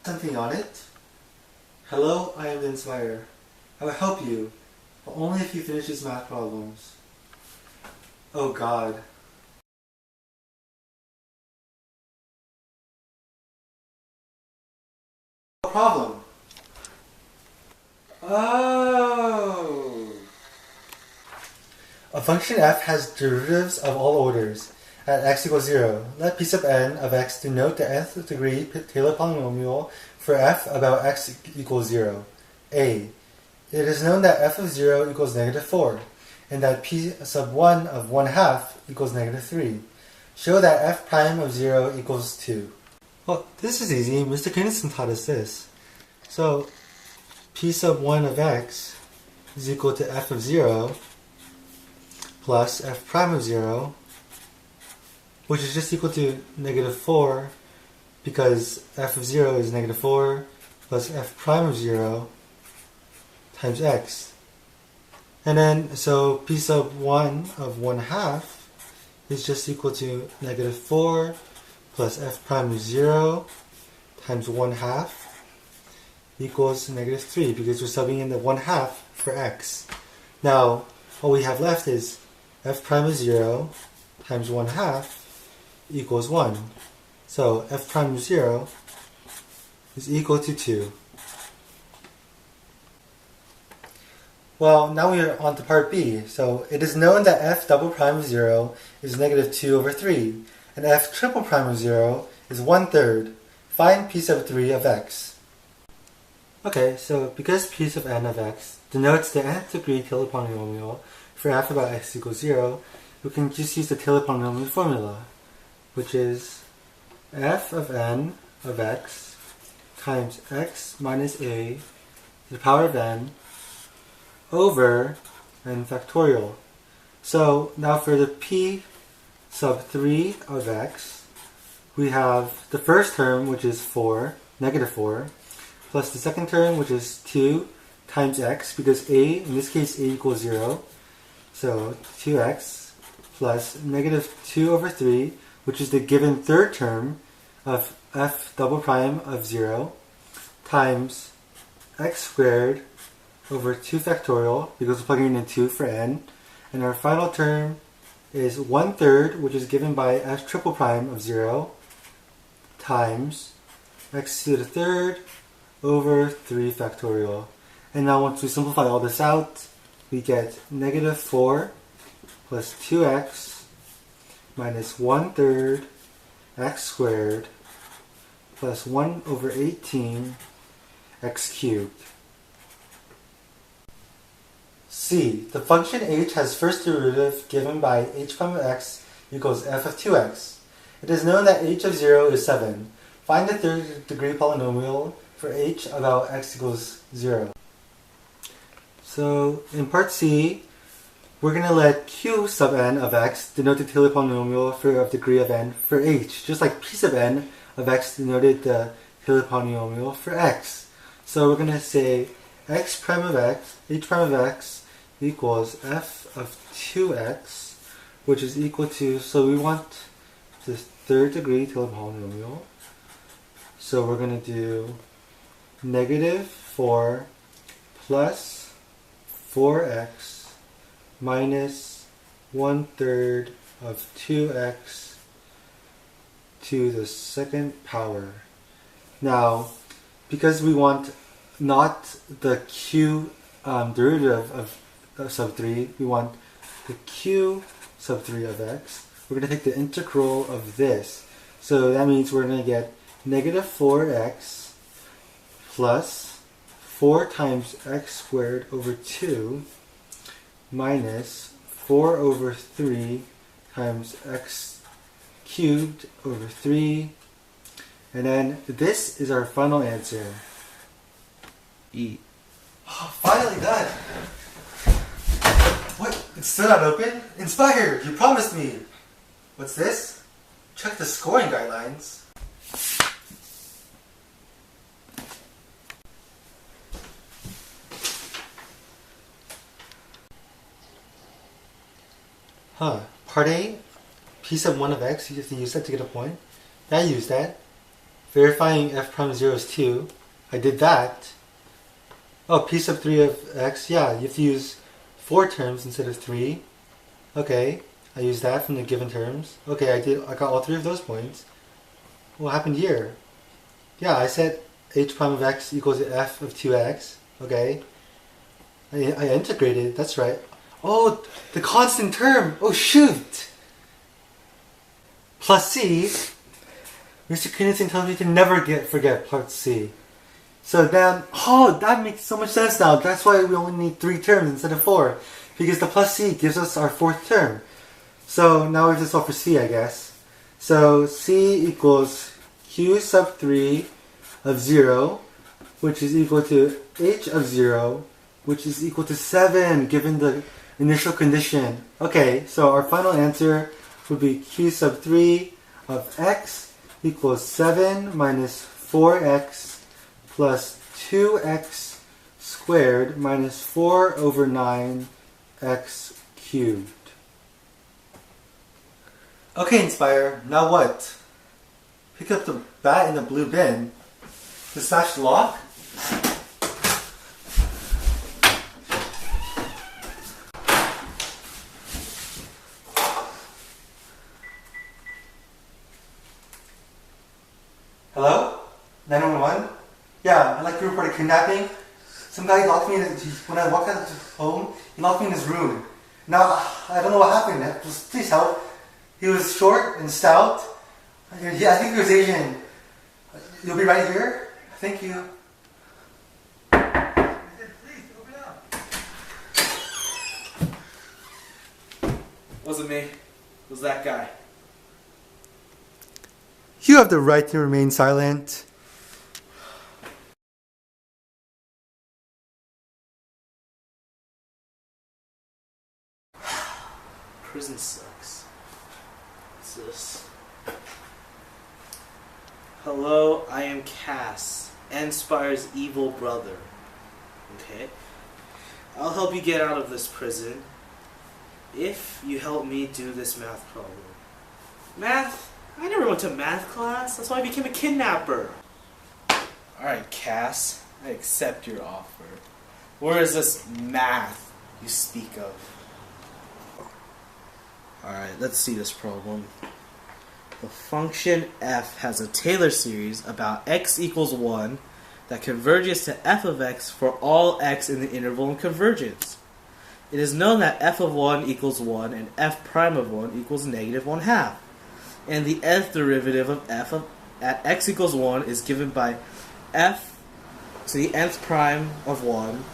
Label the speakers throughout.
Speaker 1: Something on it? Hello, I am the Inspire. I will help you, but only if you finish these math problems. Oh God. No problem. Oh. A function f has derivatives of all orders at x equals 0. Let p sub n of x denote the nth degree Taylor polynomial for f about x equals 0. A. It is known that f of 0 equals negative 4, and that p sub 1 of 1/2 equals negative 3. Show that f prime of 0 equals 2. Well, this is easy. Mr. Kinnison taught us this. So, p sub 1 of x is equal to f of 0 plus f prime of 0, which is just equal to negative 4, because f of 0 is negative 4 plus f prime of 0 times x. And then, so p sub 1 of 1/2 is just equal to negative 4 plus f prime of 0 times 1/2 equals negative 3, because we're subbing in the 1/2 for x. Now, all we have left is f prime of 0 times 1/2 equals 1. So f prime of 0 is equal to 2. Well, now we are on to part B. So it is known that f double prime of 0 is negative 2 over 3, and f triple prime of 0 is 1/3. Find p sub 3 of x. Okay, so because p sub n of x denotes the nth degree Taylor polynomial for f about x equals 0, we can just use the Taylor polynomial formula, which is f of n of x times x minus a to the power of n over n factorial. So now for the p sub 3 of x, we have the first term, which is 4, negative 4, plus the second term, which is 2 times x, because a, in this case, a equals 0. So 2x plus negative 2 over 3, which is the given third term of f double prime of 0, times x squared over 2 factorial, because we're plugging in 2 for n. And our final term is 1/3, which is given by f triple prime of 0, times x to the third over 3 factorial. And now once we simplify all this out, we get negative 4 plus 2x minus 1/3 x squared plus 1 over 18 x cubed. C. The function h has first derivative given by h prime of x equals f of 2x. It is known that h of 0 is 7. Find the third degree polynomial for h about x equals 0. So in part C, we're going to let q sub n of x denote the Taylor polynomial for of degree of n for h, just like p sub n of x denoted the Taylor polynomial for x. So we're going to say x prime of x, h prime of x equals f of 2x, which is equal to, so we want the third degree Taylor polynomial. So we're going to do negative 4 plus 4x minus 1/3 of 2x to the second power. Now, because we want not the q derivative of sub 3, we want the q sub 3 of x. We're going to take the integral of this. So that means we're going to get negative 4x plus 4 times x squared over 2 minus 4 over 3 times x cubed over 3. And then this is our final answer. E. Oh, finally done! What? It's still not open? Inspire! You promised me! What's this? Check the scoring guidelines. Part A, p sub 1 of x, you have to use that to get a point. Yeah, I used that. verifying f prime 0 is 2. I did that. Oh, p sub 3 of x. Yeah, you have to use 4 terms instead of 3. Okay, I used that from the given terms. Okay, I got all 3 of those points. What happened here? Yeah, I said h prime of x equals f of 2x. Okay. I integrated, that's right. Oh, the constant term! Oh shoot! Plus c. Mr. Knudsen tells me to never forget part c. So then, oh, that makes so much sense now. That's why we only need 3 terms instead of 4. Because the plus c gives us our 4th term. So now we have to solve for c, I guess. So c equals q sub 3 of 0, which is equal to h of 0, which is equal to 7, given the initial condition. Okay, so our final answer would be q sub 3 of x equals 7 minus 4x plus 2x squared minus 4 over 9x cubed. Okay, Inspire, now what? Pick up the bat in the blue bin. To smash the lock? Hello? 911? Yeah, I'd like to report a kidnapping. Some guy locked me in when I walked out of home, he locked me in his room. Now, I don't know what happened. Please help. He was short and stout. Yeah, I think he was Asian. You'll be right here? Thank you.
Speaker 2: Please, open up. Wasn't me. It was that guy.
Speaker 1: You have the right to remain silent.
Speaker 2: Prison sucks. What's this? Hello, I am Cass, Inspire's evil brother. Okay? I'll help you get out of this prison if you help me do this math problem. Math? I never went to math class. That's why I became a kidnapper. Alright, Cass. I accept your offer. Where is this math you speak of? Alright, let's see this problem. The function f has a Taylor series about x equals 1 that converges to f of x for all x in the interval in convergence. It is known that f of 1 equals 1 and f prime of 1 equals negative 1/2. And the nth derivative of f at x equals 1 is given by f to the nth prime of 1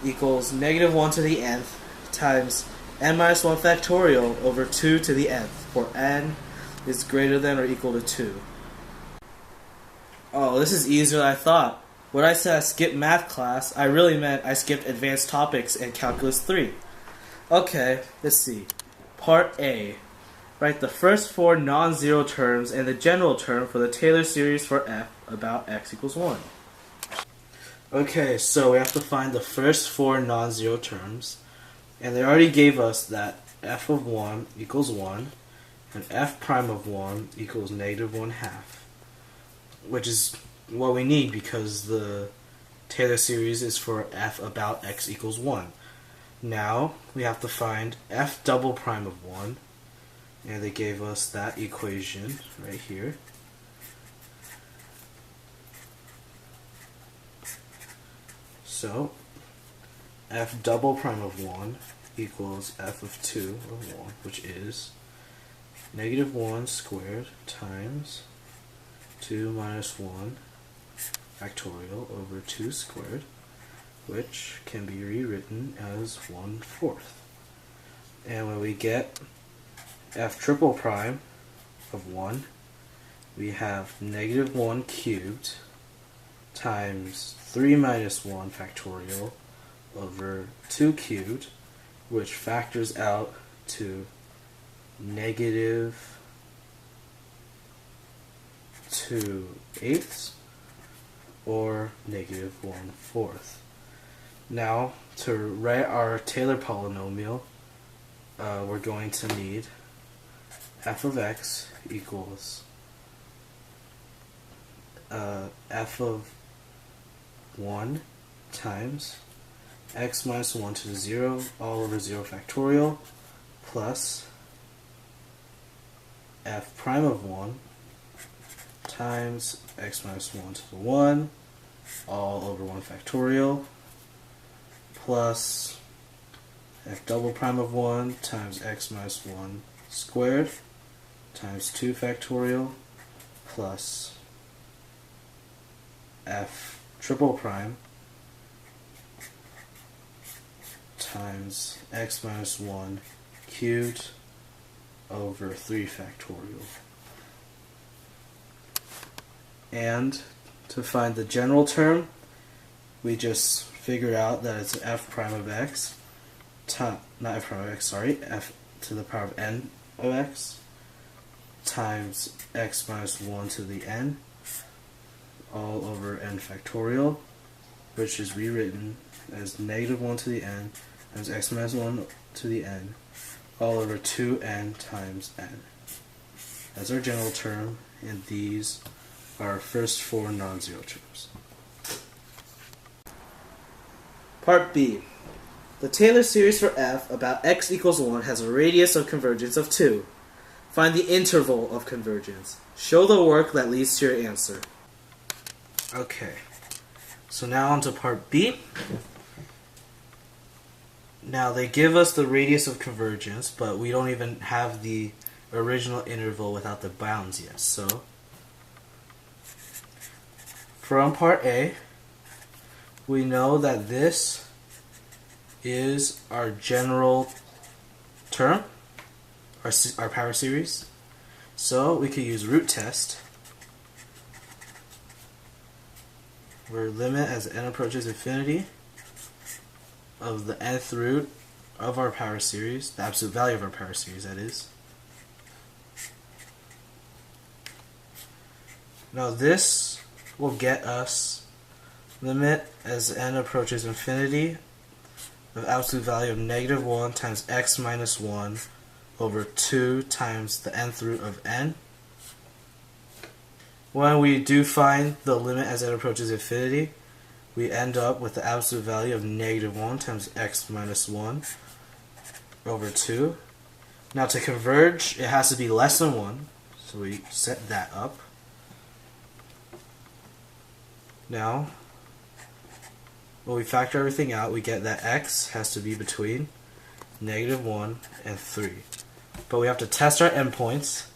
Speaker 2: equals negative 1 to the nth times n minus 1 factorial over 2 to the nth, for n is greater than or equal to 2. Oh, this is easier than I thought. When I said I skipped math class, I really meant I skipped advanced topics and calculus 3. Okay, let's see. Part A. Write the first 4 non-zero terms and the general term for the Taylor series for f about x equals 1. Okay, so we have to find the first 4 non-zero terms, and they already gave us that f of 1 equals 1 and f prime of 1 equals negative 1/2, which is what we need because the Taylor series is for f about x equals 1. Now we have to find f double prime of 1, and they gave us that equation right here. So f double prime of 1 equals f of 2 of 1, which is negative 1 squared times 2 minus 1 factorial over 2 squared, which can be rewritten as 1/4. And when we get f triple prime of 1, we have negative 1 cubed times 3 minus 1 factorial over 2 cubed, which factors out to negative 2/8 or negative 1/4. Now, to write our Taylor polynomial, we're going to need f of x equals f of 1 times x minus 1 to the 0 all over 0 factorial plus f prime of 1 times x minus 1 to the 1 all over 1 factorial plus f double prime of 1 times x minus 1 squared times 2 factorial plus f triple prime times x minus 1 cubed over 3 factorial. And to find the general term, we just figure out that it's f prime of x, not f prime of x, sorry, f to the power of n of x times x minus 1 to the n all over n factorial, which is rewritten as negative 1 to the n times x minus 1 to the n all over 2n times n. That's our general term, and these are our first 4 non-zero terms. Part B. The Taylor series for f about x equals 1 has a radius of convergence of 2. Find the interval of convergence. Show the work that leads to your answer. Okay, so now on to part B. Now they give us the radius of convergence, but we don't even have the original interval without the bounds yet. So from part A, we know that this is our general term, our power series. So we could use root test, where limit as n approaches infinity of the nth root of our power series, the absolute value of our power series, that is. Now this will get us limit as n approaches infinity of absolute value of negative 1 times x minus 1 over 2 times the nth root of n. When we do find the limit as n approaches infinity, we end up with the absolute value of negative 1 times x minus 1 over 2. Now to converge, it has to be less than 1, so we set that up. Now, when we factor everything out, we get that x has to be between negative 1 and 3. But we have to test our endpoints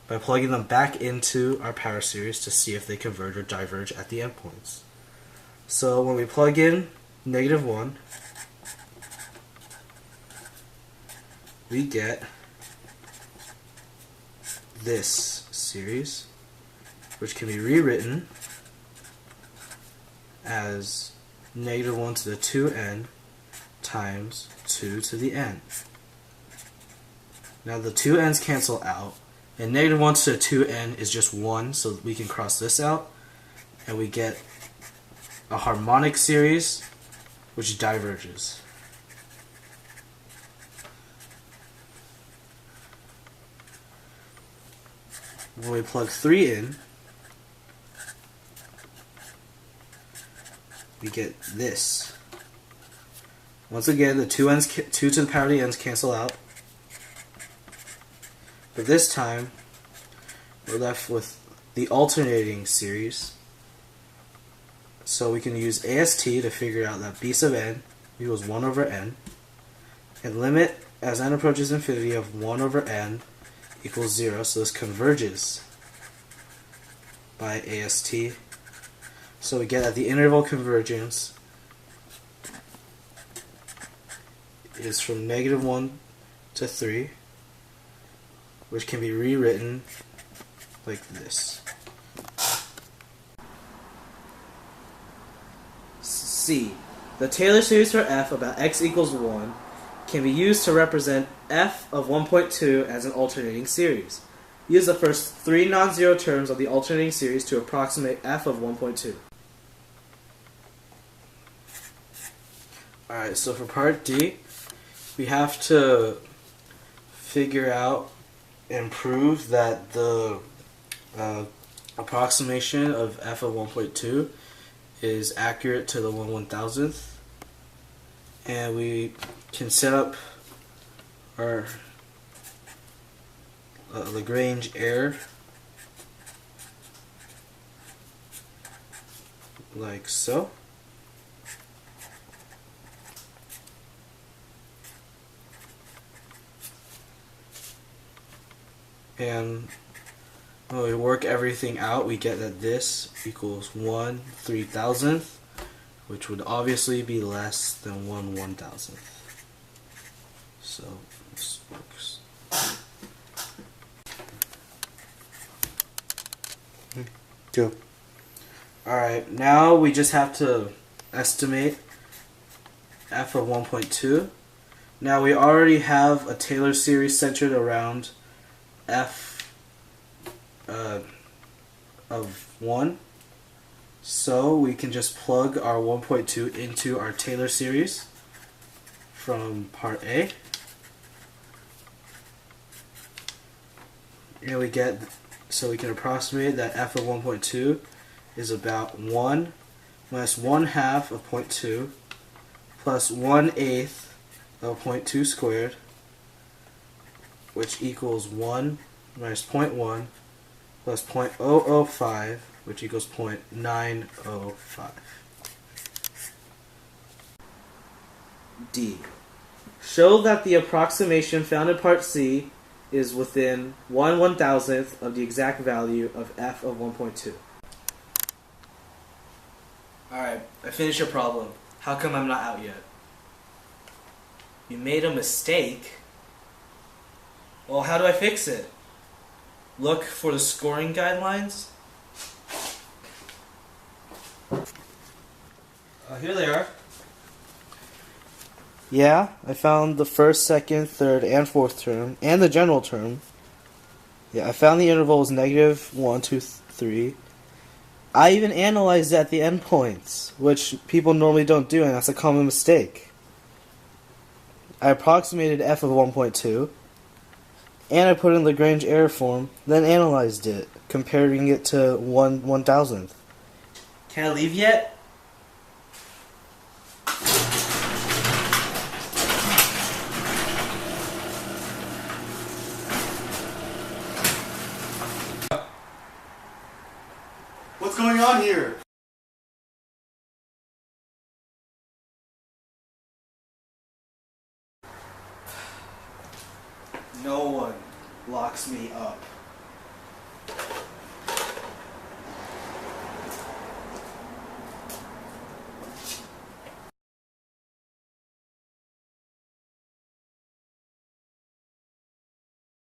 Speaker 2: by plugging them back into our power series to see if they converge or diverge at the endpoints. So when we plug in negative 1, we get this series, which can be rewritten as negative 1 to the 2n times 2 to the n. Now the 2n's cancel out, and negative 1 to the 2n is just 1, so we can cross this out, and we get a harmonic series which diverges. When we plug 3 in, we get this. Once again, the 2 to the power of the n's cancel out. But this time, we're left with the alternating series. So we can use AST to figure out that b sub n equals 1 over n, and limit as n approaches infinity of 1 over n equals 0, so this converges by AST. So we get that the interval convergence is from negative 1 to 3, which can be rewritten like this. C. The Taylor series for f about x equals 1 can be used to represent f of 1.2 as an alternating series. Use the first 3 non-zero terms of the alternating series to approximate f of 1.2. Alright, so for part D, we have to figure out and prove that the approximation of f of 1.2 is accurate to the 1/1000th, and we can set up our LaGrange error like so. And when we work everything out, we get that this equals 1/3000th, which would obviously be less than 1/1000th. So this works.
Speaker 1: Go.
Speaker 2: Alright, now we just have to estimate f of 1.2. Now we already have a Taylor series centered around f of 1, so we can just plug our 1.2 into our Taylor series from part A, and we get, so we can approximate that f of 1.2 is about 1 minus 1/2 of 0.2 plus 1/8 of 0.2 squared, which equals 1 minus 0.1 plus 0.005, which equals 0.905. D. Show that the approximation found in part C is within 1/1000th of the exact value of f of 1.2. Alright, I finished your problem. How come I'm not out yet? You made a mistake? Well, how do I fix it? Look for the scoring guidelines. Here they are. Yeah, I found the first, second, third, and fourth term, and the general term. Yeah, I found the interval was -1, 2, 3. I even analyzed at the endpoints, which people normally don't do, and that's a common mistake. I approximated f of 1.2, and I put in LaGrange error form, then analyzed it, comparing it to 1/1000th. Can I leave yet?
Speaker 1: What's going on here?
Speaker 2: No one locks me up.